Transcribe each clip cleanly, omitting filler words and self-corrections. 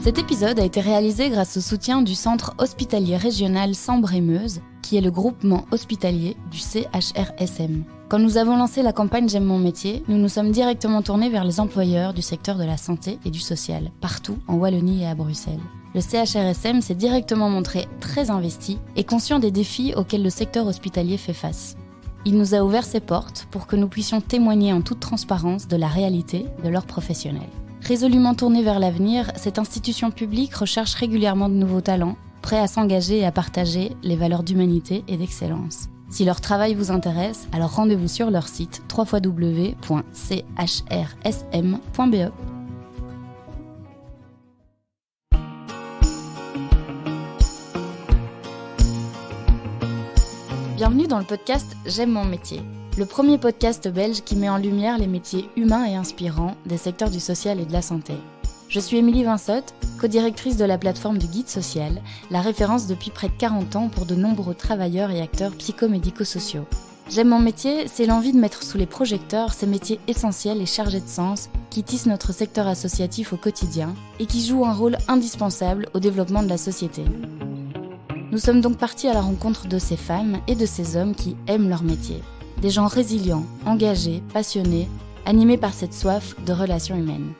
Cet épisode a été réalisé grâce au soutien du Centre hospitalier régional Sambre-et-Meuse, qui est le groupement hospitalier du CHRSM. Quand nous avons lancé la campagne J'aime mon métier, nous nous sommes directement tournés vers les employeurs du secteur de la santé et du social, partout en Wallonie et à Bruxelles. Le CHRSM s'est directement montré très investi et conscient des défis auxquels le secteur hospitalier fait face. Il nous a ouvert ses portes pour que nous puissions témoigner en toute transparence de la réalité de leurs professionnels. Résolument tournée vers l'avenir, cette institution publique recherche régulièrement de nouveaux talents, prêts à s'engager et à partager les valeurs d'humanité et d'excellence. Si leur travail vous intéresse, alors rendez-vous sur leur site www.chrsm.be. Bienvenue dans le podcast J'aime mon métier, le premier podcast belge qui met en lumière les métiers humains et inspirants des secteurs du social et de la santé. Je suis Émilie Vinsotte, co-directrice de la plateforme du Guide Social, la référence depuis près de 40 ans pour de nombreux travailleurs et acteurs psychomédico-sociaux. J'aime mon métier, c'est l'envie de mettre sous les projecteurs ces métiers essentiels et chargés de sens qui tissent notre secteur associatif au quotidien et qui jouent un rôle indispensable au développement de la société. Nous sommes donc partis à la rencontre de ces femmes et de ces hommes qui aiment leur métier. Des gens résilients, engagés, passionnés, animés par cette soif de relations humaines.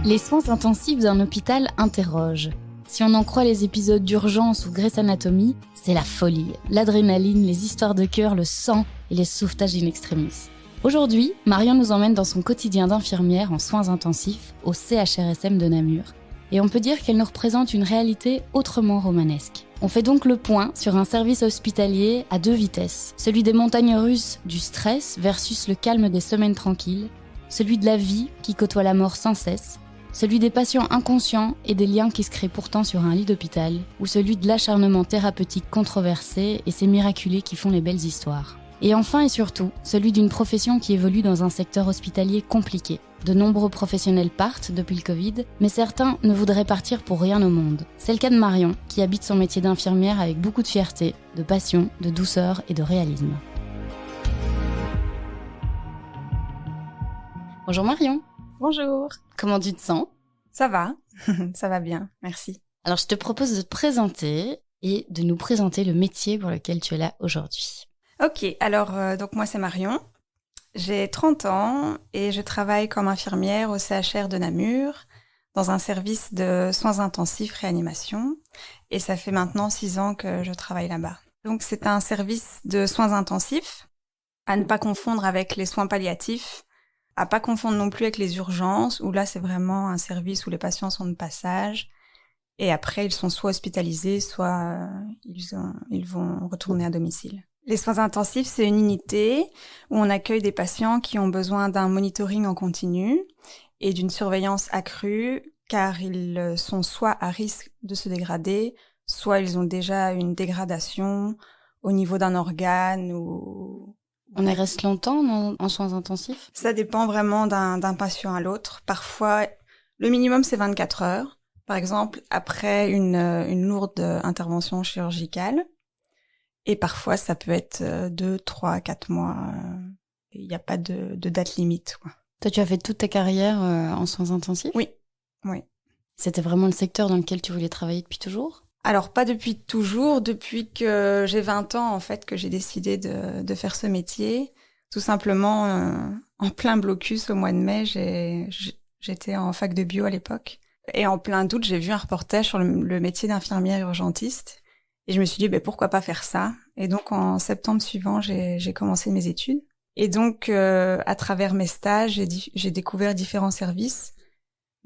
Les soins intensifs d'un hôpital interrogent. Si on en croit les épisodes d'urgence ou Grey's Anatomy, c'est la folie, l'adrénaline, les histoires de cœur, le sang et les sauvetages in extremis. Aujourd'hui, Marion nous emmène dans son quotidien d'infirmière en soins intensifs au CHRSM de Namur. Et on peut dire qu'elle nous représente une réalité autrement romanesque. On fait donc le point sur un service hospitalier à deux vitesses. Celui des montagnes russes du stress versus le calme des semaines tranquilles. Celui de la vie qui côtoie la mort sans cesse. Celui des patients inconscients et des liens qui se créent pourtant sur un lit d'hôpital. Ou celui de l'acharnement thérapeutique controversé et ces miraculés qui font les belles histoires. Et enfin et surtout, celui d'une profession qui évolue dans un secteur hospitalier compliqué. De nombreux professionnels partent depuis le Covid, mais certains ne voudraient partir pour rien au monde. C'est le cas de Marion, qui habite son métier d'infirmière avec beaucoup de fierté, de passion, de douceur et de réalisme. Bonjour Marion. Bonjour. Comment tu te sens ? Ça va, ça va bien, merci. Alors je te propose de te présenter et de nous présenter le métier pour lequel tu es là aujourd'hui. Ok, alors donc moi c'est Marion. J'ai 30 ans et je travaille comme infirmière au CHR de Namur dans un service de soins intensifs réanimation et ça fait maintenant 6 ans que je travaille là-bas. Donc c'est un service de soins intensifs à ne pas confondre avec les soins palliatifs, à pas confondre non plus avec les urgences où là c'est vraiment un service où les patients sont de passage et après ils sont soit hospitalisés soit ils vont retourner à domicile. Les soins intensifs, c'est une unité où on accueille des patients qui ont besoin d'un monitoring en continu et d'une surveillance accrue car ils sont soit à risque de se dégrader, soit ils ont déjà une dégradation au niveau d'un organe ou... On y reste longtemps en soins intensifs ? Ça dépend vraiment d'un patient à l'autre. Parfois, le minimum c'est 24 heures. Par exemple, après une lourde intervention chirurgicale. Et parfois, ça peut être 2, 3, 4 mois. Il n'y a pas de date limite, quoi. Toi, tu as fait toute ta carrière en soins intensifs ? Oui. C'était vraiment le secteur dans lequel tu voulais travailler depuis toujours ? Alors, pas depuis toujours. Depuis que j'ai 20 ans, en fait, que j'ai décidé de faire ce métier. Tout simplement, en plein blocus au mois de mai, j'étais en fac de bio à l'époque. Et en plein doute, j'ai vu un reportage sur le métier d'infirmière urgentiste. Et je me suis dit, pourquoi pas faire ça ? Et donc, en septembre suivant, j'ai commencé mes études. Et donc, à travers mes stages, j'ai découvert différents services,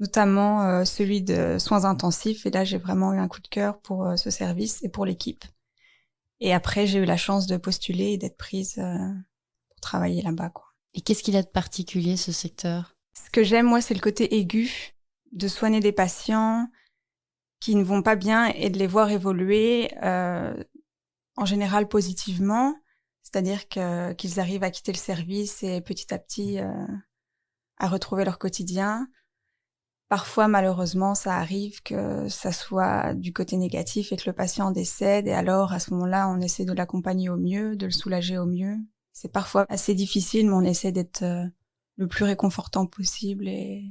notamment celui de soins intensifs. Et là, j'ai vraiment eu un coup de cœur pour ce service et pour l'équipe. Et après, j'ai eu la chance de postuler et d'être prise pour travailler là-bas, quoi. Et qu'est-ce qu'il a de particulier, ce secteur ? Ce que j'aime, moi, c'est le côté aigu de soigner des patients qui ne vont pas bien et de les voir évoluer en général positivement, c'est-à-dire qu'ils arrivent à quitter le service et petit à petit à retrouver leur quotidien. Parfois, malheureusement, ça arrive que ça soit du côté négatif et que le patient décède et alors, à ce moment-là, on essaie de l'accompagner au mieux, de le soulager au mieux. C'est parfois assez difficile, mais on essaie d'être le plus réconfortant possible et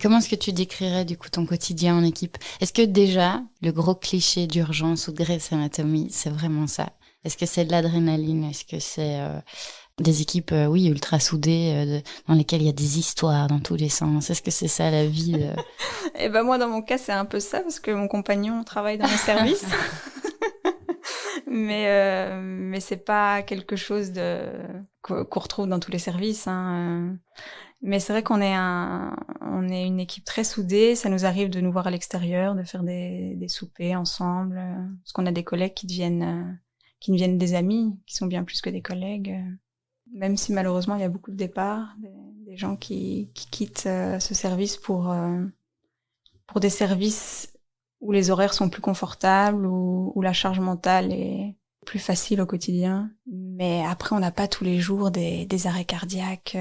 Comment est-ce que tu décrirais du coup ton quotidien en équipe? Est-ce que déjà, le gros cliché d'urgence ou de Grey's Anatomy, c'est vraiment ça? Est-ce que c'est de l'adrénaline? Est-ce que c'est des équipes, oui, ultra soudées, dans lesquelles il y a des histoires dans tous les sens? Est-ce que c'est ça la vie Et ben moi, dans mon cas, c'est un peu ça, parce que mon compagnon travaille dans le service. Mais c'est pas quelque chose qu'on retrouve dans tous les services, hein. Mais c'est vrai qu'on on est une équipe très soudée. Ça nous arrive de nous voir à l'extérieur, de faire des soupers ensemble, parce qu'on a des collègues qui deviennent des amis, qui sont bien plus que des collègues. Même si malheureusement il y a beaucoup de départs, des gens qui quittent ce service pour des services où les horaires sont plus confortables, où la charge mentale est plus facile au quotidien. Mais après, on n'a pas tous les jours des arrêts cardiaques,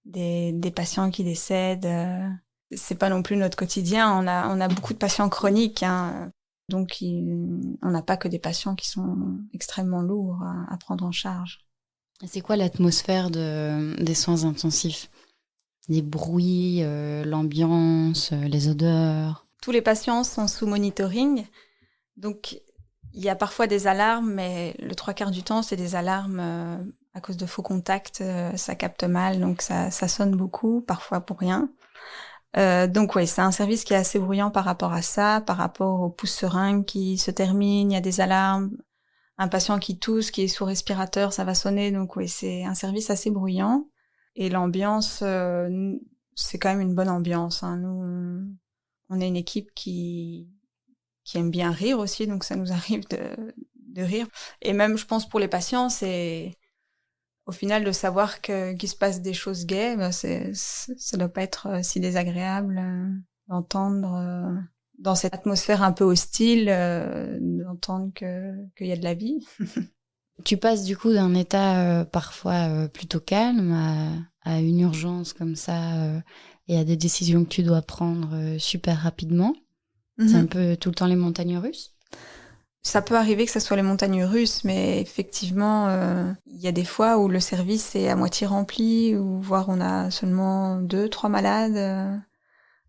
des patients qui décèdent. C'est pas non plus notre quotidien. On a beaucoup de patients chroniques, hein. Donc, on n'a pas que des patients qui sont extrêmement lourds à prendre en charge. C'est quoi l'atmosphère des soins intensifs? Les bruits, l'ambiance, les odeurs? Tous les patients sont sous monitoring. Donc, il y a parfois des alarmes, mais le 3/4 du temps, c'est des alarmes à cause de faux contacts. Ça capte mal, donc ça sonne beaucoup, parfois pour rien. Donc oui, c'est un service qui est assez bruyant par rapport à ça, par rapport aux pouces seringues qui se terminent, il y a des alarmes. Un patient qui tousse, qui est sous respirateur, ça va sonner. Donc oui, c'est un service assez bruyant. Et l'ambiance, c'est quand même une bonne ambiance, hein. Nous, on est une équipe qui aime bien rire aussi, donc ça nous arrive de rire. Et même, je pense, pour les patients, c'est au final de savoir qu'il se passe des choses gaies, ben ça doit pas être si désagréable d'entendre dans cette atmosphère un peu hostile, d'entendre qu'il y a de la vie. Tu passes du coup d'un état parfois plutôt calme à une urgence comme ça et à des décisions que tu dois prendre super rapidement. C'est un peu tout le temps les montagnes russes? Ça peut arriver que ce soit les montagnes russes, mais effectivement, il y a des fois où le service est à moitié rempli, ou voire on a seulement 2-3 malades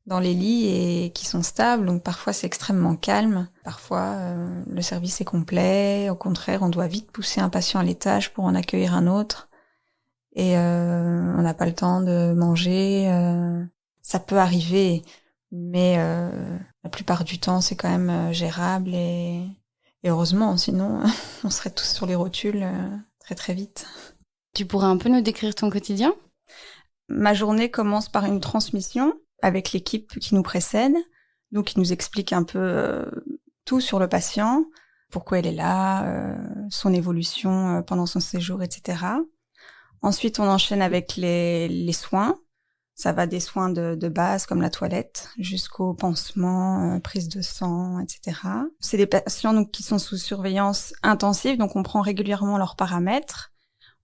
dans les lits et qui sont stables. Donc parfois c'est extrêmement calme. Parfois le service est complet. Au contraire, on doit vite pousser un patient à l'étage pour en accueillir un autre. Et on n'a pas le temps de manger. Ça peut arriver, mais la plupart du temps c'est quand même gérable et heureusement, sinon on serait tous sur les rotules très très vite. Tu pourrais un peu nous décrire ton quotidien? Ma journée commence par une transmission avec l'équipe qui nous précède, donc qui nous explique un peu tout sur le patient, pourquoi elle est là, son évolution pendant son séjour, etc. Ensuite, on enchaîne avec les soins. Ça va des soins de base comme la toilette jusqu'au pansement, prise de sang, etc. C'est des patients donc, qui sont sous surveillance intensive, donc on prend régulièrement leurs paramètres.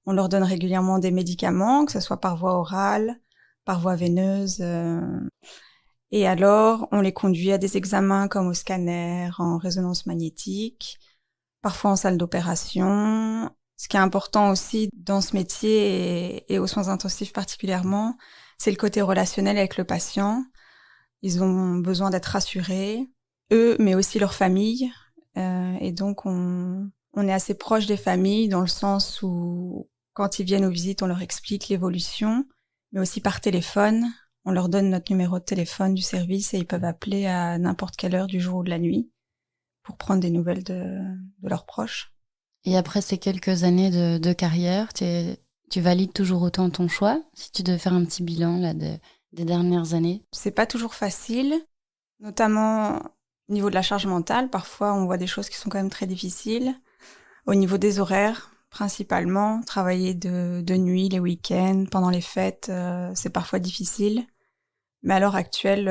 On leur donne régulièrement des médicaments, que ce soit par voie orale, par voie veineuse. Et alors, on les conduit à des examens comme au scanner, en résonance magnétique, parfois en salle d'opération. Ce qui est important aussi dans ce métier et aux soins intensifs particulièrement, c'est le côté relationnel avec le patient. Ils ont besoin d'être rassurés, eux, mais aussi leur famille. Et donc, on est assez proche des familles dans le sens où, quand ils viennent aux visites, on leur explique l'évolution, mais aussi par téléphone. On leur donne notre numéro de téléphone du service et ils peuvent appeler à n'importe quelle heure du jour ou de la nuit pour prendre des nouvelles de leurs proches. Et après ces quelques années de carrière, tu valides toujours autant ton choix? Si tu devais faire un petit bilan là des dernières années? C'est pas toujours facile, notamment au niveau de la charge mentale. Parfois, on voit des choses qui sont quand même très difficiles. Au niveau des horaires, principalement, travailler de nuit, les week-ends, pendant les fêtes, c'est parfois difficile. Mais à l'heure actuelle,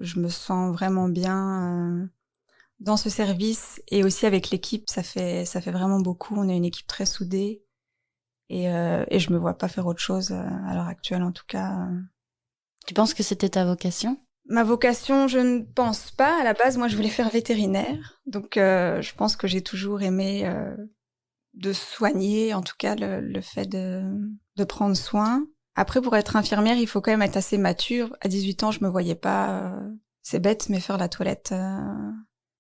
je me sens vraiment bien dans ce service et aussi avec l'équipe. Ça fait vraiment beaucoup. On est une équipe très soudée et je me vois pas faire autre chose à l'heure actuelle, en tout cas. Tu penses que c'était ta vocation? Ma vocation, je ne pense pas. À la base, moi, je voulais faire vétérinaire. Donc, je pense que j'ai toujours aimé de soigner, en tout cas, le fait de prendre soin. Après, pour être infirmière, il faut quand même être assez mature. À 18 ans, je me voyais pas, c'est bête, mais faire la toilette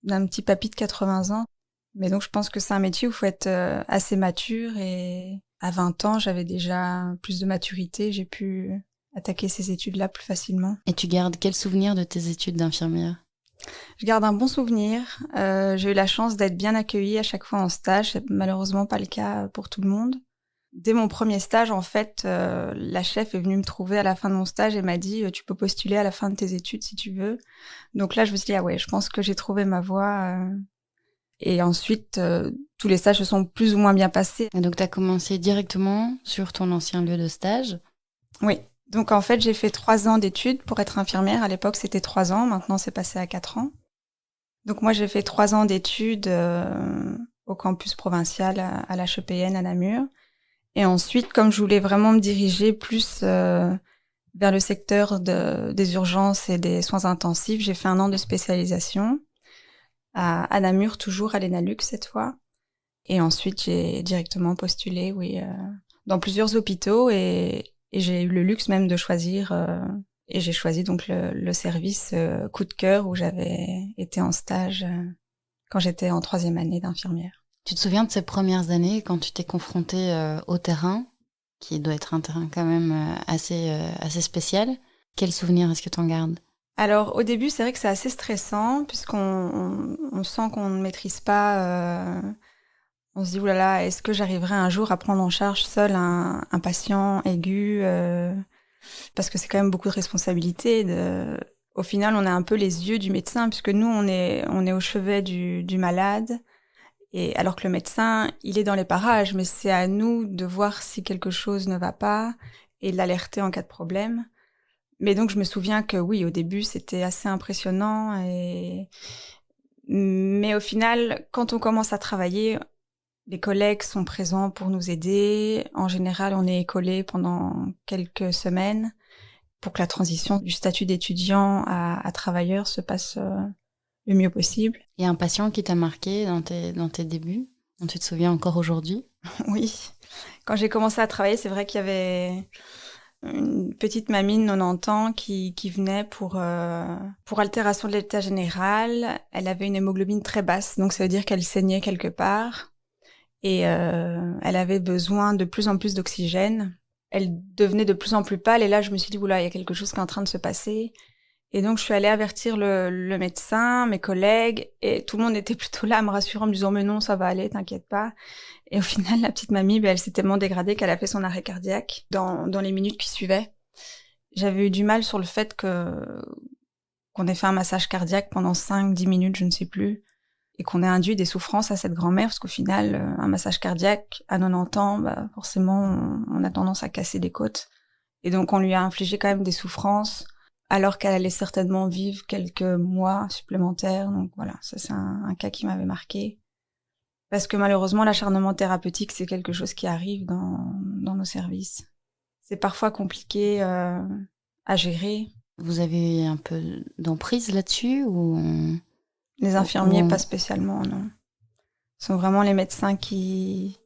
d'un petit papy de 80 ans. Mais donc, je pense que c'est un métier où il faut être assez mature. Et à 20 ans, j'avais déjà plus de maturité. J'ai pu attaquer ces études-là plus facilement. Et tu gardes quel souvenir de tes études d'infirmière? Je garde un bon souvenir. J'ai eu la chance d'être bien accueillie à chaque fois en stage. C'est malheureusement pas le cas pour tout le monde. Dès mon premier stage, en fait, la chef est venue me trouver à la fin de mon stage et m'a dit « Tu peux postuler à la fin de tes études si tu veux ». Donc là, je me suis dit « Ah ouais, je pense que j'ai trouvé ma voie ». Et ensuite, tous les stages se sont plus ou moins bien passés. Et donc, tu as commencé directement sur ton ancien lieu de stage? Oui. Donc en fait, j'ai fait 3 ans d'études pour être infirmière. À l'époque, c'était 3 ans. Maintenant, c'est passé à 4 ans. Donc moi, j'ai fait 3 ans d'études au campus provincial à l'HEPN à Namur. Et ensuite, comme je voulais vraiment me diriger plus vers le secteur des urgences et des soins intensifs, j'ai fait 1 an de spécialisation à Namur, toujours à l'ENALUX cette fois. Et ensuite, j'ai directement postulé, dans plusieurs hôpitaux et j'ai eu le luxe même de choisir. Et j'ai choisi donc le service coup de cœur où j'avais été en stage quand j'étais en 3e année d'infirmière. Tu te souviens de ces premières années quand tu t'es confrontée au terrain, qui doit être un terrain quand même assez spécial? Quel souvenir est-ce que tu en gardes? Alors au début, c'est vrai que c'est assez stressant puisqu'on sent qu'on ne maîtrise pas. On se dit oulala, est-ce que j'arriverai un jour à prendre en charge seul un patient aigu parce que c'est quand même beaucoup de responsabilités. Au final, on a un peu les yeux du médecin puisque nous, on est au chevet du malade. Et alors que le médecin, il est dans les parages, mais c'est à nous de voir si quelque chose ne va pas et de l'alerter en cas de problème. Mais donc, je me souviens que oui, au début, c'était assez impressionnant. Mais au final, quand on commence à travailler, les collègues sont présents pour nous aider. En général, on est écolé pendant quelques semaines pour que la transition du statut d'étudiant à travailleur se passe le mieux possible. Il y a un patient qui t'a marqué dans tes débuts, dont tu te souviens encore aujourd'hui? Oui. Quand j'ai commencé à travailler, c'est vrai qu'il y avait une petite mamie de 90 ans qui venait pour altération de l'état général. Elle avait une hémoglobine très basse, donc ça veut dire qu'elle saignait quelque part. Et elle avait besoin de plus en plus d'oxygène. Elle devenait de plus en plus pâle, et là, je me suis dit, oula, il y a quelque chose qui est en train de se passer. Et donc, je suis allée avertir le médecin, mes collègues, et tout le monde était plutôt là à me rassurer en me disant, mais non, ça va aller, t'inquiète pas. Et au final, la petite mamie, elle s'est tellement dégradée qu'elle a fait son arrêt cardiaque dans les minutes qui suivaient. J'avais eu du mal sur le fait qu'on ait fait un massage cardiaque pendant 5-10 minutes, je ne sais plus, et qu'on ait induit des souffrances à cette grand-mère, parce qu'au final, un massage cardiaque à 90 ans, forcément, on a tendance à casser des côtes. Et donc, on lui a infligé quand même des souffrances, alors qu'elle allait certainement vivre quelques mois supplémentaires. Donc voilà, ça c'est un cas qui m'avait marqué. Parce que malheureusement, l'acharnement thérapeutique, c'est quelque chose qui arrive dans nos services. C'est parfois compliqué à gérer. Vous avez un peu d'emprise là-dessus ou Les infirmiers, pas spécialement, non. Ce sont vraiment les médecins qui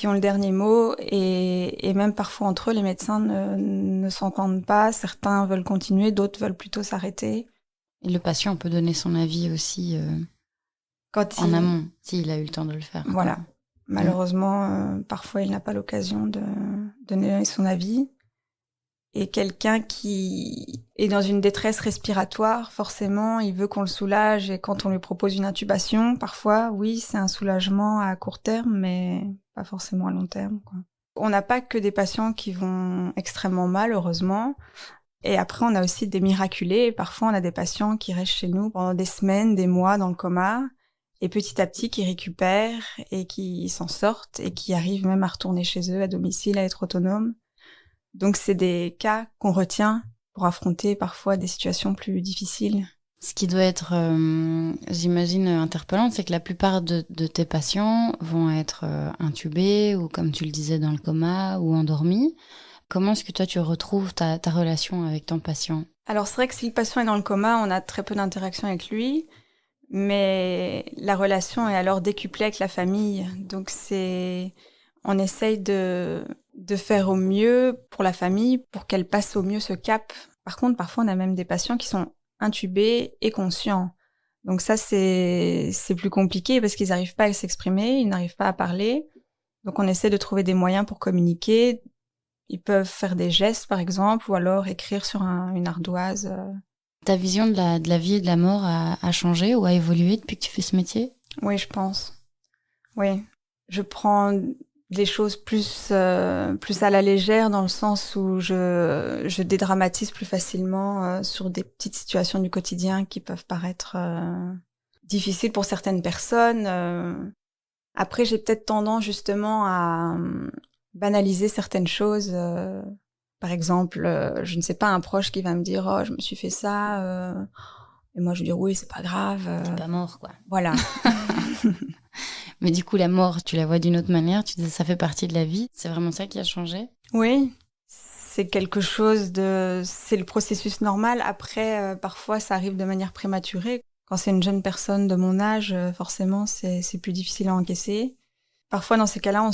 ont le dernier mot, et même parfois entre eux, les médecins ne s'entendent pas. Certains veulent continuer, d'autres veulent plutôt s'arrêter. Et le patient peut donner son avis aussi en amont, s'il a eu le temps de le faire. Voilà. Malheureusement, parfois, il n'a pas l'occasion de donner son avis. Et quelqu'un qui est dans une détresse respiratoire, forcément, il veut qu'on le soulage. Et quand on lui propose une intubation, parfois, oui, c'est un soulagement à court terme, mais pas forcément à long terme, quoi. On n'a pas que des patients qui vont extrêmement mal, heureusement. Et après, on a aussi des miraculés. Parfois, on a des patients qui restent chez nous pendant des semaines, des mois dans le coma, et petit à petit, qui récupèrent et qui s'en sortent et qui arrivent même à retourner chez eux, à domicile, à être autonomes. Donc, c'est des cas qu'on retient pour affronter parfois des situations plus difficiles. Ce qui doit être, j'imagine, interpellant, c'est que la plupart de tes patients vont être intubés ou, comme tu le disais, dans le coma ou endormis. Comment est-ce que toi, tu retrouves ta relation avec ton patient? Alors, c'est vrai que si le patient est dans le coma, on a très peu d'interaction avec lui, mais la relation est alors décuplée avec la famille. Donc, on essaye de de faire au mieux pour la famille, pour qu'elle passe au mieux ce cap. Par contre, parfois, on a même des patients qui sont intubés et conscients. Donc ça, c'est plus compliqué parce qu'ils n'arrivent pas à s'exprimer, ils n'arrivent pas à parler. Donc on essaie de trouver des moyens pour communiquer. Ils peuvent faire des gestes, par exemple, ou alors écrire sur une ardoise. Ta vision de la vie et de la mort a changé ou a évolué depuis que tu fais ce métier ? Oui, je pense. Oui. Je prends des choses plus à la légère, dans le sens où je dédramatise plus facilement sur des petites situations du quotidien qui peuvent paraître difficiles pour certaines personnes. Après, j'ai peut-être tendance justement à banaliser certaines choses. Par exemple, je ne sais pas, un proche qui va me dire « Oh, je me suis fait ça et moi, je vais dire « Oui, c'est pas grave. » T'es pas mort, quoi. Voilà. Mais du coup, la mort, tu la vois d'une autre manière. Tu dis, ça fait partie de la vie. C'est vraiment ça qui a changé ? Oui, c'est quelque chose c'est le processus normal. Après, parfois, ça arrive de manière prématurée. Quand c'est une jeune personne de mon âge, forcément, c'est plus difficile à encaisser. Parfois, dans ces cas-là,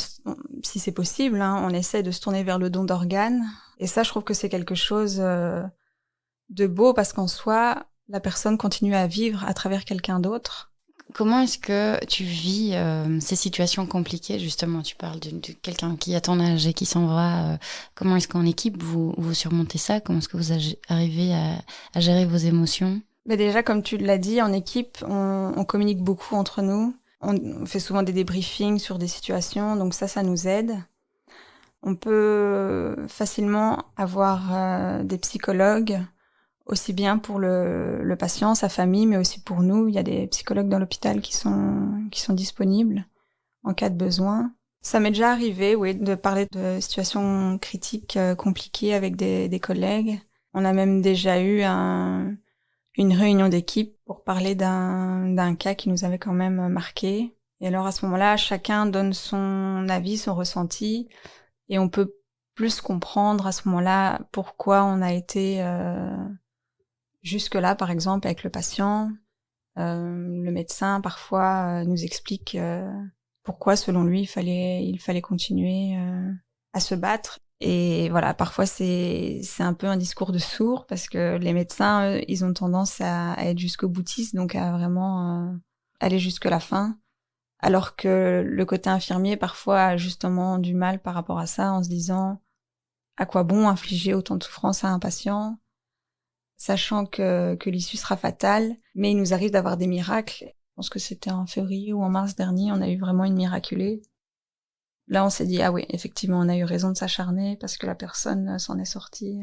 si c'est possible, hein, on essaie de se tourner vers le don d'organes. Et ça, je trouve que c'est quelque chose de beau, parce qu'en soi, la personne continue à vivre à travers quelqu'un d'autre. Comment est-ce que tu vis ces situations compliquées, justement ? Tu parles de quelqu'un qui a ton âge et qui s'en va. Comment est-ce qu'en équipe, vous surmontez ça ? Comment est-ce que vous arrivez à gérer vos émotions ? Mais déjà, comme tu l'as dit, en équipe, on communique beaucoup entre nous. On fait souvent des débriefings sur des situations, donc ça nous aide. On peut facilement avoir des psychologues, aussi bien pour le patient, sa famille, mais aussi pour nous. Il y a des psychologues dans l'hôpital qui sont disponibles en cas de besoin. Ça m'est déjà arrivé, oui, de parler de situations critiques, compliquées avec des collègues. On a même déjà eu une réunion d'équipe pour parler d'un cas qui nous avait quand même marqué. Et alors à ce moment-là, chacun donne son avis, son ressenti, et on peut plus comprendre à ce moment-là pourquoi on a été jusque-là, par exemple, avec le patient. Le médecin, parfois, nous explique pourquoi, selon lui, il fallait continuer à se battre. Et voilà, parfois, c'est un peu un discours de sourd, parce que les médecins, eux, ils ont tendance à être jusqu'au boutiste, donc à vraiment aller jusque la fin. Alors que le côté infirmier, parfois, a justement du mal par rapport à ça, en se disant à quoi bon infliger autant de souffrance à un patient, sachant que l'issue sera fatale. Mais il nous arrive d'avoir des miracles. Je pense que c'était en février ou en mars dernier, on a eu vraiment une miraculée. Là, on s'est dit, ah oui, effectivement, on a eu raison de s'acharner, parce que la personne s'en est sortie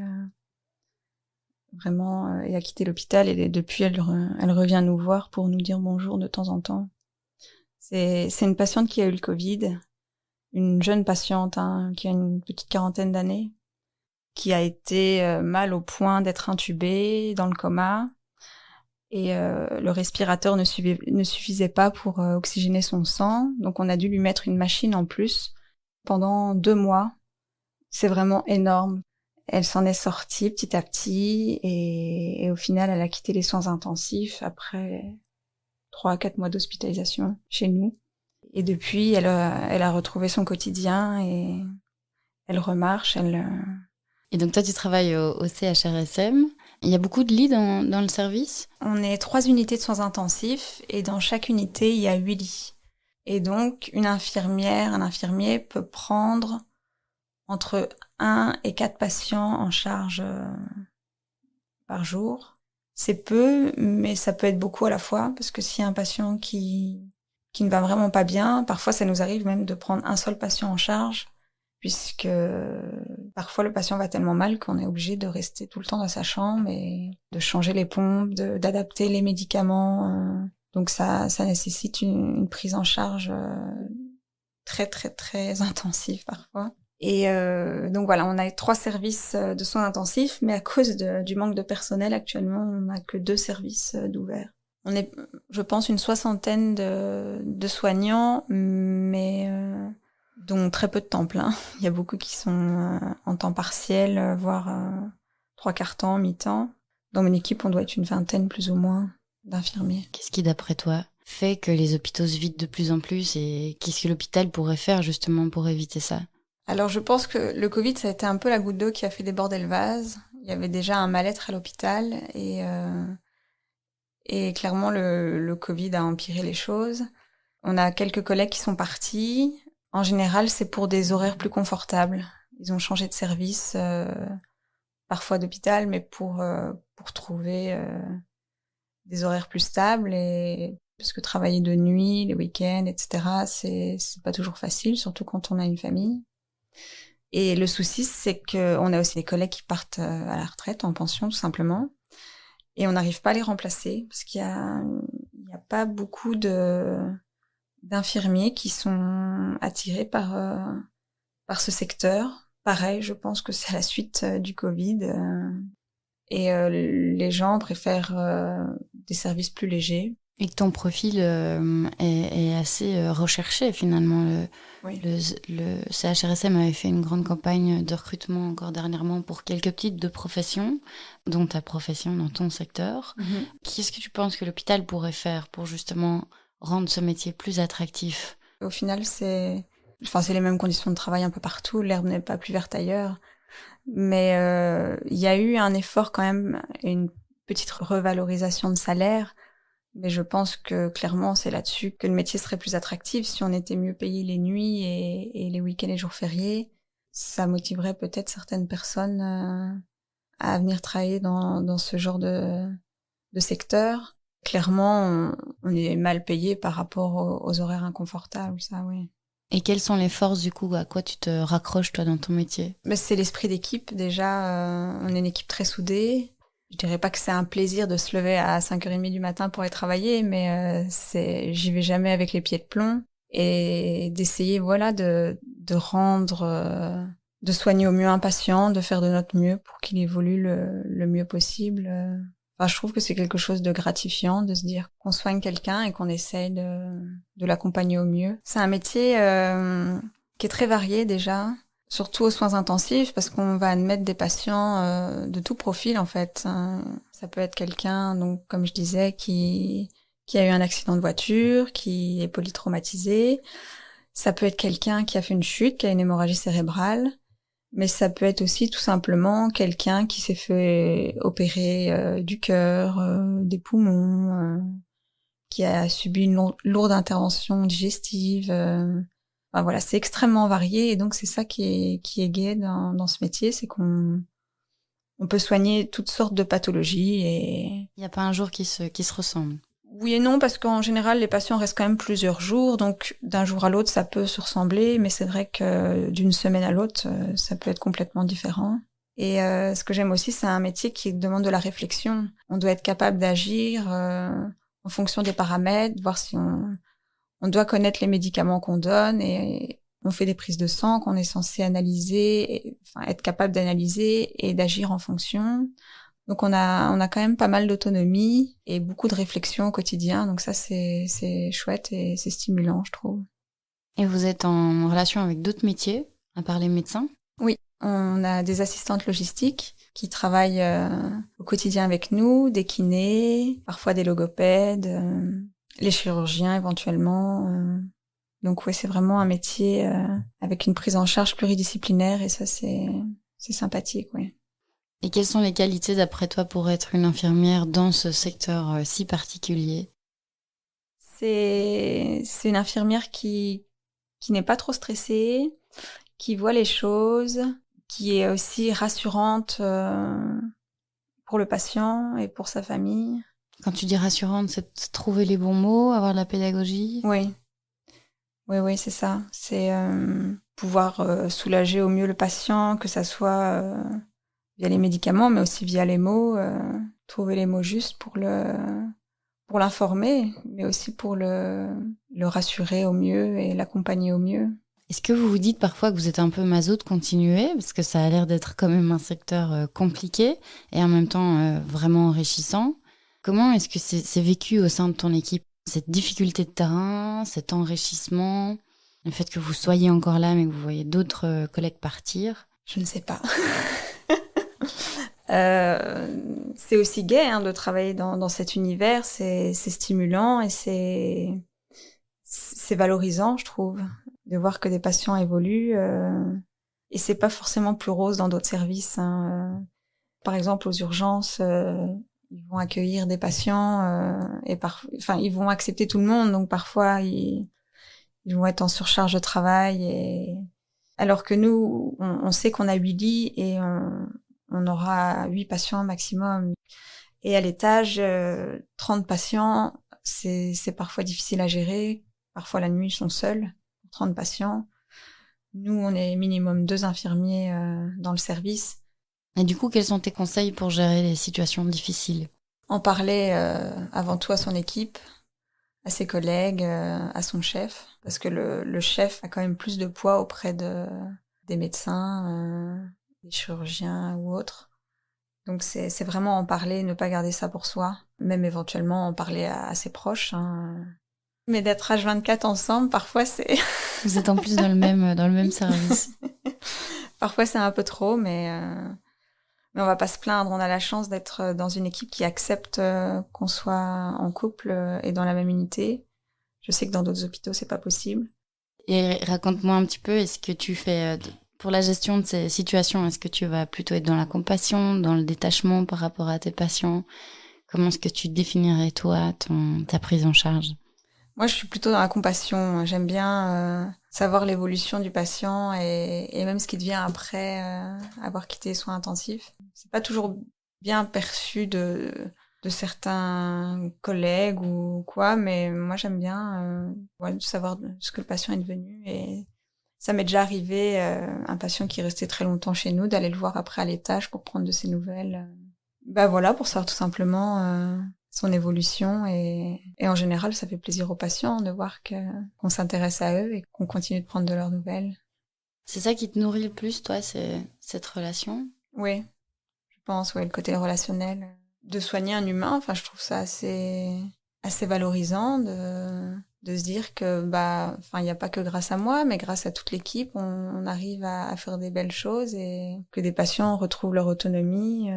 vraiment et a quitté l'hôpital. Et depuis, elle revient nous voir pour nous dire bonjour de temps en temps. C'est une patiente qui a eu le Covid, une jeune patiente qui a une petite quarantaine d'années, qui a été mal au point d'être intubée, dans le coma, et le respirateur ne suffisait pas pour oxygéner son sang, donc on a dû lui mettre une machine en plus pendant 2 mois. C'est vraiment énorme. Elle s'en est sortie petit à petit, et au final, elle a quitté les soins intensifs après 3 à 4 mois d'hospitalisation chez nous. Et depuis, elle a retrouvé son quotidien, et elle remarche, Et donc toi, tu travailles au CHRSM. Il y a beaucoup de lits dans le service ? On est 3 unités de soins intensifs, et dans chaque unité, il y a 8 lits. Et donc, une infirmière, un infirmier peut prendre entre 1 et 4 patients en charge par jour. C'est peu, mais ça peut être beaucoup à la fois, parce que s'il y a un patient qui ne va vraiment pas bien, parfois ça nous arrive même de prendre un seul patient en charge, puisque parfois le patient va tellement mal qu'on est obligé de rester tout le temps dans sa chambre et de changer les pompes, d'adapter les médicaments. Donc ça nécessite une prise en charge très très très intensive parfois. Et donc voilà, on a 3 services de soins intensifs, mais à cause du manque de personnel actuellement, on n'a que 2 services d'ouverts. On est, je pense, une 60aine de soignants, mais dont très peu de temps plein. Il y a beaucoup qui sont en temps partiel, voire 3/4 temps, mi-temps. Dans mon équipe, on doit être une 20aine plus ou moins d'infirmiers. Qu'est-ce qui, d'après toi, fait que les hôpitaux se vident de plus en plus, et qu'est-ce que l'hôpital pourrait faire justement pour éviter ça ? Alors je pense que le Covid, ça a été un peu la goutte d'eau qui a fait déborder le vase. Il y avait déjà un mal-être à l'hôpital et clairement le Covid a empiré les choses. On a quelques collègues qui sont partis. En général, c'est pour des horaires plus confortables. Ils ont changé de service, parfois d'hôpital, mais pour trouver des horaires plus stables et parce que travailler de nuit, les week-ends, etc., c'est pas toujours facile, surtout quand on a une famille. Et le souci, c'est qu'on a aussi des collègues qui partent à la retraite, en pension, tout simplement. Et on n'arrive pas à les remplacer parce qu'il y a pas beaucoup d'infirmiers qui sont attirés par ce secteur. Pareil, je pense que c'est à la suite du Covid. Les gens préfèrent des services plus légers. Et que ton profil est assez recherché finalement. Oui. Le CHRSM avait fait une grande campagne de recrutement encore dernièrement pour quelques types de professions, dont ta profession dans ton secteur. Mm-hmm. Qu'est-ce que tu penses que l'hôpital pourrait faire pour justement rendre ce métier plus attractif? Au final, c'est les mêmes conditions de travail un peu partout. L'herbe n'est pas plus verte ailleurs. Mais il y a eu un effort quand même, une petite revalorisation de salaire. Mais je pense que clairement, c'est là-dessus que le métier serait plus attractif. Si on était mieux payé les nuits et les week-ends et jours fériés, ça motiverait peut-être certaines personnes à venir travailler dans ce genre de secteur. Clairement, on est mal payé par rapport aux horaires inconfortables, ça, oui. Et quelles sont les forces, du coup, à quoi tu te raccroches, toi, dans ton métier? Mais c'est l'esprit d'équipe, déjà. On est une équipe très soudée. Je dirais pas que c'est un plaisir de se lever à 5h30 du matin pour aller travailler, mais j'y vais jamais avec les pieds de plomb. Et d'essayer, voilà, de rendre, de soigner au mieux un patient, de faire de notre mieux pour qu'il évolue le mieux possible. Enfin, je trouve que c'est quelque chose de gratifiant de se dire qu'on soigne quelqu'un et qu'on essaye de l'accompagner au mieux. C'est un métier qui est très varié déjà. Surtout aux soins intensifs, parce qu'on va admettre des patients de tout profil, en fait. Ça peut être quelqu'un, donc comme je disais, qui a eu un accident de voiture, qui est polytraumatisé. Ça peut être quelqu'un qui a fait une chute, qui a une hémorragie cérébrale. Mais ça peut être aussi tout simplement quelqu'un qui s'est fait opérer du cœur, des poumons, qui a subi une lourde intervention digestive. Enfin, voilà, c'est extrêmement varié et donc c'est ça qui est gai dans ce métier, c'est qu'on peut soigner toutes sortes de pathologies et il n'y a pas un jour qui se ressemble. Oui et non, parce qu'en général les patients restent quand même plusieurs jours, donc d'un jour à l'autre ça peut se ressembler, mais c'est vrai que d'une semaine à l'autre ça peut être complètement différent. Et ce que j'aime aussi, c'est un métier qui demande de la réflexion. On doit être capable d'agir en fonction des paramètres, voir si on doit connaître les médicaments qu'on donne et on fait des prises de sang qu'on est censé analyser, être capable d'analyser et d'agir en fonction. Donc on a quand même pas mal d'autonomie et beaucoup de réflexion au quotidien. Donc ça c'est chouette et c'est stimulant, je trouve. Et vous êtes en relation avec d'autres métiers, à part les médecins? Oui, on a des assistantes logistiques qui travaillent au quotidien avec nous, des kinés, parfois des logopèdes, les chirurgiens éventuellement. Donc ouais, c'est vraiment un métier avec une prise en charge pluridisciplinaire et ça c'est sympathique, oui. Et quelles sont les qualités d'après toi pour être une infirmière dans ce secteur si particulier? C'est une infirmière qui n'est pas trop stressée, qui voit les choses, qui est aussi rassurante pour le patient et pour sa famille. Quand tu dis rassurante, c'est trouver les bons mots, avoir de la pédagogie? Oui. Oui, c'est ça. C'est pouvoir soulager au mieux le patient, que ça soit via les médicaments, mais aussi via les mots, trouver les mots justes pour l'informer, mais aussi pour le rassurer au mieux et l'accompagner au mieux. Est-ce que vous vous dites parfois que vous êtes un peu maso de continuer, parce que ça a l'air d'être quand même un secteur compliqué et en même temps vraiment enrichissant? Comment est-ce que c'est vécu au sein de ton équipe, cette difficulté de terrain, cet enrichissement, le fait que vous soyez encore là mais que vous voyez d'autres collègues partir? Je ne sais pas. C'est aussi gai hein, de travailler dans cet univers, c'est stimulant et c'est valorisant, je trouve, de voir que des patients évoluent. Et c'est pas forcément plus rose dans d'autres services, hein. Par exemple, aux urgences, ils vont accueillir des patients ils vont accepter tout le monde, donc parfois ils vont être en surcharge de travail. Alors que nous, on sait qu'on a 8 lits et on aura 8 patients maximum. Et à l'étage, 30 patients, c'est parfois difficile à gérer. Parfois la nuit, ils sont seuls, 30 patients. Nous, on est minimum 2 infirmiers dans le service. Et du coup, quels sont tes conseils pour gérer les situations difficiles ? En parler avant tout à son équipe, à ses collègues, à son chef, parce que le chef a quand même plus de poids auprès des médecins, des chirurgiens ou autres. Donc c'est vraiment en parler, ne pas garder ça pour soi, même éventuellement en parler à ses proches, hein. Mais d'être H24 ensemble, parfois c'est... Vous êtes en plus dans le même service. Parfois c'est un peu trop, mais on va pas se plaindre. On a la chance d'être dans une équipe qui accepte qu'on soit en couple et dans la même unité. Je sais que dans d'autres hôpitaux, c'est pas possible. Et raconte-moi un petit peu, est-ce que tu fais, pour la gestion de ces situations, est-ce que tu vas plutôt être dans la compassion, dans le détachement par rapport à tes patients ? Comment est-ce que tu définirais, toi, ta prise en charge ? Moi, je suis plutôt dans la compassion. J'aime bien savoir l'évolution du patient et même ce qui devient après avoir quitté les soins intensifs. C'est pas toujours bien perçu de certains collègues ou quoi, mais moi j'aime bien savoir ce que le patient est devenu. Et ça m'est déjà arrivé, un patient qui restait très longtemps chez nous, d'aller le voir après à l'étage pour prendre de ses nouvelles. Voilà, pour savoir tout simplement son évolution. Et en général, ça fait plaisir aux patients de voir qu'on s'intéresse à eux et qu'on continue de prendre de leurs nouvelles. C'est ça qui te nourrit le plus, toi, c'est cette relation ? Oui, je pense, le côté relationnel. De soigner un humain, je trouve ça assez valorisant de se dire que il n'y a pas que grâce à moi, mais grâce à toute l'équipe, on arrive à faire des belles choses et que des patients retrouvent leur autonomie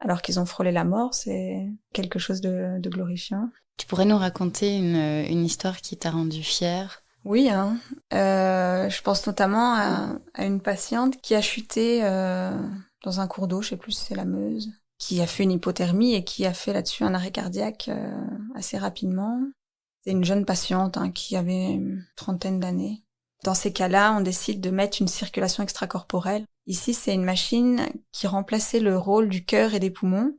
alors qu'ils ont frôlé la mort, c'est quelque chose de glorifiant. Tu pourrais nous raconter une histoire qui t'a rendue fière ? Oui, hein. Je pense notamment à une patiente qui a chuté dans un cours d'eau, je sais plus si c'est la Meuse, qui a fait une hypothermie et qui a fait là-dessus un arrêt cardiaque assez rapidement. C'est une jeune patiente qui avait une trentaine d'années. Dans ces cas-là, on décide de mettre une circulation extracorporelle. Ici, c'est une machine qui remplaçait le rôle du cœur et des poumons,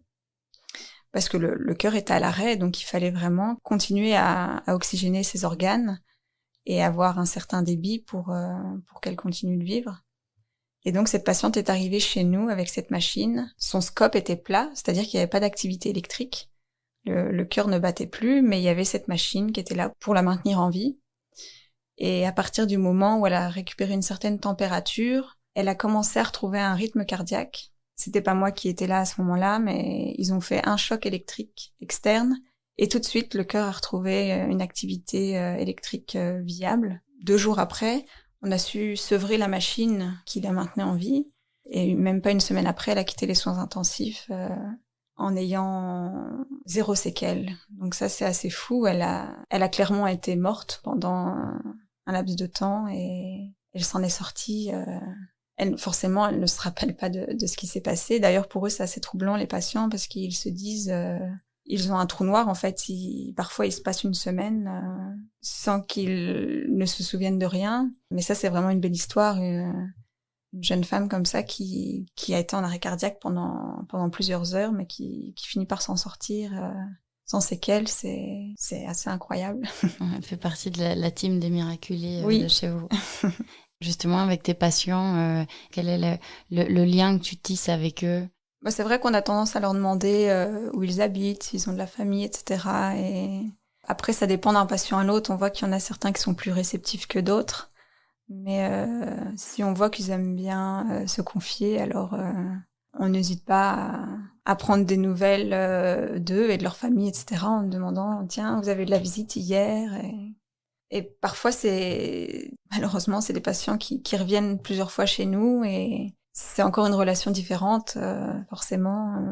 parce que le cœur était à l'arrêt, donc il fallait vraiment continuer à oxygéner ses organes et avoir un certain débit pour qu'elle continue de vivre. Et donc cette patiente est arrivée chez nous avec cette machine. Son scope était plat, c'est-à-dire qu'il n'y avait pas d'activité électrique. Le cœur ne battait plus, mais il y avait cette machine qui était là pour la maintenir en vie. Et à partir du moment où elle a récupéré une certaine température, elle a commencé à retrouver un rythme cardiaque. C'était pas moi qui étais là à ce moment-là, mais ils ont fait un choc électrique externe et tout de suite le cœur a retrouvé une activité électrique viable. 2 jours après, on a su sevrer la machine qui la maintenait en vie et même pas une semaine après, elle a quitté les soins intensifs en ayant 0 séquelles. Donc ça, c'est assez fou. Elle a clairement été morte pendant un laps de temps et elle s'en est sortie. Forcément, elle ne se rappelle pas de ce qui s'est passé. D'ailleurs, pour eux, c'est assez troublant, les patients, parce qu'ils se disent... ils ont un trou noir, en fait. Parfois, il se passe une semaine sans qu'ils ne se souviennent de rien. Mais ça, c'est vraiment une belle histoire. Une jeune femme comme ça qui a été en arrêt cardiaque pendant plusieurs heures, mais qui finit par s'en sortir sans séquelles. C'est assez incroyable. Elle fait partie de la team des miraculés oui. de chez vous. Justement, avec tes patients, quel est le lien que tu tisses avec eux ? C'est vrai qu'on a tendance à leur demander où ils habitent, s'ils ont de la famille, etc. Et après, ça dépend d'un patient à l'autre. On voit qu'il y en a certains qui sont plus réceptifs que d'autres. Mais si on voit qu'ils aiment bien se confier, alors on n'hésite pas à prendre des nouvelles d'eux et de leur famille, etc. en demandant « Tiens, vous avez eu de la visite hier ?» Et parfois, malheureusement, c'est des patients qui reviennent plusieurs fois chez nous et c'est encore une relation différente, forcément.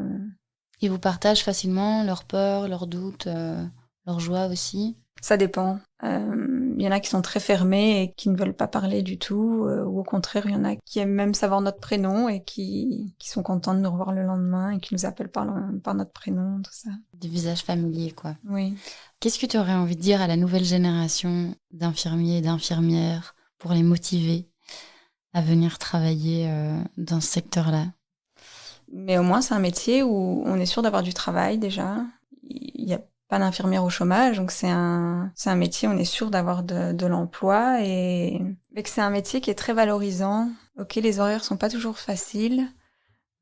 Ils vous partagent facilement leurs peurs, leurs doutes, leurs joies aussi ? Ça dépend. Il Il y en a qui sont très fermés et qui ne veulent pas parler du tout, ou au contraire, il y en a qui aiment même savoir notre prénom et qui sont contents de nous revoir le lendemain et qui nous appellent par notre prénom, tout ça. Des visages familiers, quoi. Oui. Qu'est-ce que tu aurais envie de dire à la nouvelle génération d'infirmiers et d'infirmières pour les motiver à venir travailler dans ce secteur-là? Mais au moins, c'est un métier où on est sûr d'avoir du travail déjà. Il n'y a pas d'infirmière au chômage, donc c'est un métier où on est sûr d'avoir de l'emploi et que c'est un métier qui est très valorisant. Ok, les horaires sont pas toujours faciles,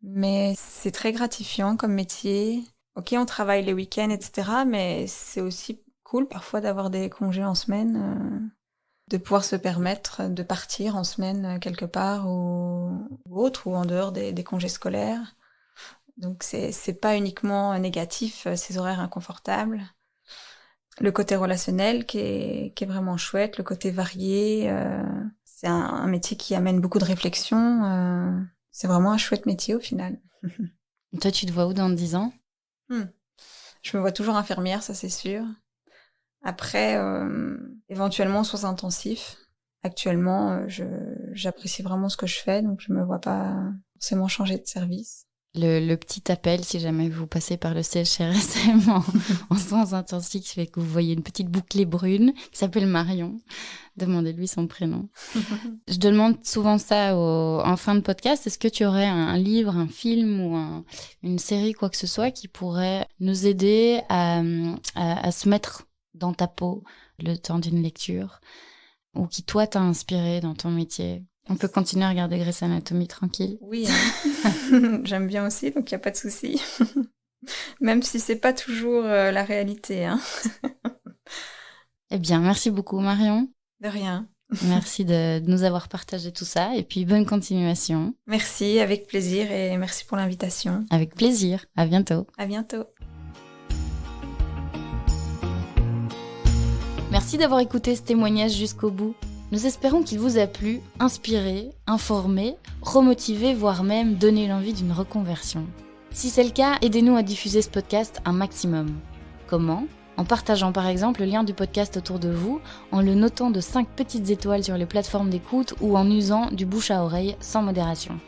mais c'est très gratifiant comme métier. Ok, on travaille les week-ends, etc., mais c'est aussi cool parfois d'avoir des congés en semaine, de pouvoir se permettre de partir en semaine quelque part ou autre, ou en dehors des congés scolaires. Donc c'est pas uniquement négatif, ces horaires inconfortables. Le côté relationnel qui est vraiment chouette, le côté varié, c'est un métier qui amène beaucoup de réflexion. C'est vraiment un chouette métier au final. Toi, tu te vois où dans 10 ans? Je me vois toujours infirmière, ça c'est sûr. Après, éventuellement soins intensifs. Actuellement, j'apprécie vraiment ce que je fais, donc je me vois pas forcément changer de service. Le petit appel, si jamais vous passez par le CHRSM en soins intensifs, fait que vous voyez une petite bouclée brune qui s'appelle Marion. Demandez-lui son prénom. Je demande souvent ça en fin de podcast. Est-ce que tu aurais un livre, un film ou une série, quoi que ce soit, qui pourrait nous aider à se mettre dans ta peau le temps d'une lecture, ou qui, toi, t'a inspiré dans ton métier? On peut continuer à regarder Grey's Anatomy tranquille. Oui, hein. J'aime bien aussi, donc il n'y a pas de souci. Même si c'est pas toujours la réalité. Hein. Eh bien, merci beaucoup Marion. De rien. Merci de nous avoir partagé tout ça et puis bonne continuation. Merci, avec plaisir et merci pour l'invitation. Avec plaisir, à bientôt. À bientôt. Merci d'avoir écouté ce témoignage jusqu'au bout. Nous espérons qu'il vous a plu, inspiré, informé, remotivé, voire même donné l'envie d'une reconversion. Si c'est le cas, aidez-nous à diffuser ce podcast un maximum. Comment ? En partageant par exemple le lien du podcast autour de vous, en le notant de 5 petites étoiles sur les plateformes d'écoute ou en usant du bouche à oreille sans modération.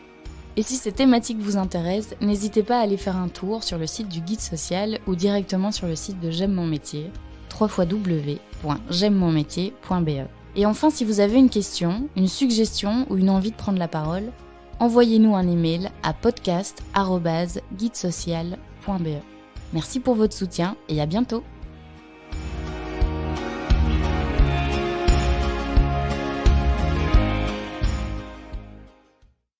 Et si ces thématiques vous intéressent, n'hésitez pas à aller faire un tour sur le site du Guide Social ou directement sur le site de J'aime mon métier, www.j'aimemonmétier.be. Et enfin, si vous avez une question, une suggestion ou une envie de prendre la parole, envoyez-nous un email à podcast@guidesocial.be. Merci pour votre soutien et à bientôt.